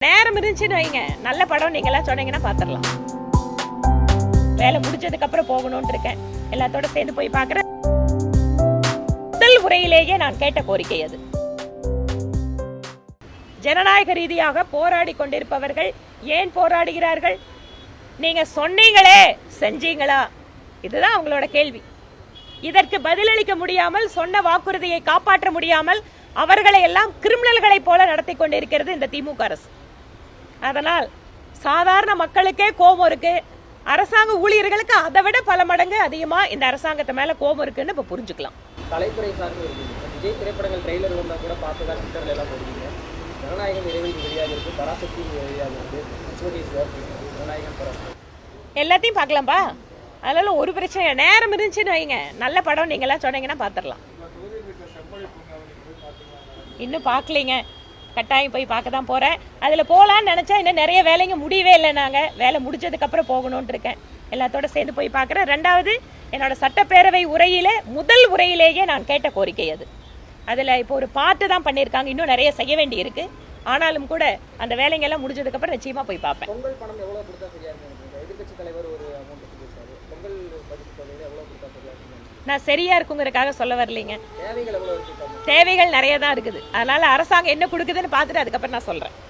நேரம் இருந்துச்சுன்னு வைங்க, நல்ல படம் நீங்க எல்லாம் சொன்னீங்கன்னா பாத்துடலாம். வேலை முடிஞ்சதுக்கு அப்புறம் போகணும்னு இருக்கேன். எல்லாத்தோட சேர்ந்து போய் பாக்குறேன். முதல் உரையிலேயே நான் கேட்ட கோரிக்கை அது. ஜனநாயக ரீதியாக போராடி கொண்டிருப்பவர்கள் ஏன் போராடுகிறார்கள்? நீங்க சொன்னீங்களே, செஞ்சீங்களா? இதுதான் அவங்களோட கேள்வி. இதற்கு பதிலளிக்க முடியாமல், சொன்ன வாக்குறுதியை காப்பாற்ற முடியாமல் அவர்களை எல்லாம் கிரிமினல்களை போல நடத்தி கொண்டிருக்கிறது இந்த திமுக அரசு. அதனால் சாதாரண மக்களுக்கே கோபம் இருக்கு, அரசாங்க ஊழியர்களுக்கு அதை விட பல மடங்கு அதிகமா இந்த அரசாங்கத்தை மேல கோபம் இருக்குன்னு இப்ப புரிஞ்சுக்கலாம். கலைத்துறை சார்ந்து விஜய் திரைப்படங்கள் ட்ரெய்லர் வந்தா கூட பார்த்துதான் ட்விட்டர்ல எல்லாம் போடுவீங்க. ஜனநாயகம் இறைவனுக்கு வெளியாக இருக்கு, பராசக்தி வெளியாக இருக்கு, ஜனநாயகம் பராசக்தி எல்லாத்தையும் பார்க்கலாம்பா. அதனால ஒரு பிரச்சனை. நேரம் இருந்துச்சுன்னு வைங்க, நல்ல படம் நீங்க எல்லாம் சொன்னீங்கன்னா பாத்துடலாம். இன்னும் பார்க்கலீங்க, கட்டாயம் போய் பார்க்க தான் போறேன். அதுல போலான்னு நினைச்சா இன்னும் நிறைய வேலைங்க முடியவே இல்லை. நாங்க வேலை முடிஞ்சதுக்கு அப்புறம் போகணும்னு இருக்கேன். எல்லாத்தோட சேர்ந்து போய் பார்க்கறேன். ரெண்டாவது, என்னோட சட்டப்பேரவை உரையிலே முதல் உரையிலேயே நான் கேட்ட கோரிக்கை அது. அதுல இப்போ ஒரு பாட்டு தான் பண்ணியிருக்காங்க, இன்னும் நிறைய செய்ய வேண்டி இருக்கு. ஆனாலும் கூட அந்த வேலைங்க எல்லாம் முடிஞ்சதுக்கு அப்புறம் நிச்சயமா போய் பார்ப்பேன். பொங்கல் பணம் எவ்வளவு கொடுத்தா சரியா இருக்கு? எதிர்கட்சி தலைவர் ஒரு அமௌண்ட் சொல்லியிருக்காரு. பொங்கல் பட்ஜெட் தொகையில எவ்வளவு கொடுத்தா சரியா இருக்கு? நான் சரியா இருக்குங்கிறதுக்காக சொல்ல வரலீங்க. தேவைகள் எவ்வளவு இருக்கு? தேவைகள் நிறைய தான் இருக்குது. அதனால அரசாங்கம் என்ன கொடுக்குதுன்னு பார்த்துட்டு அதுக்கப்புறம் நான் சொல்றேன்.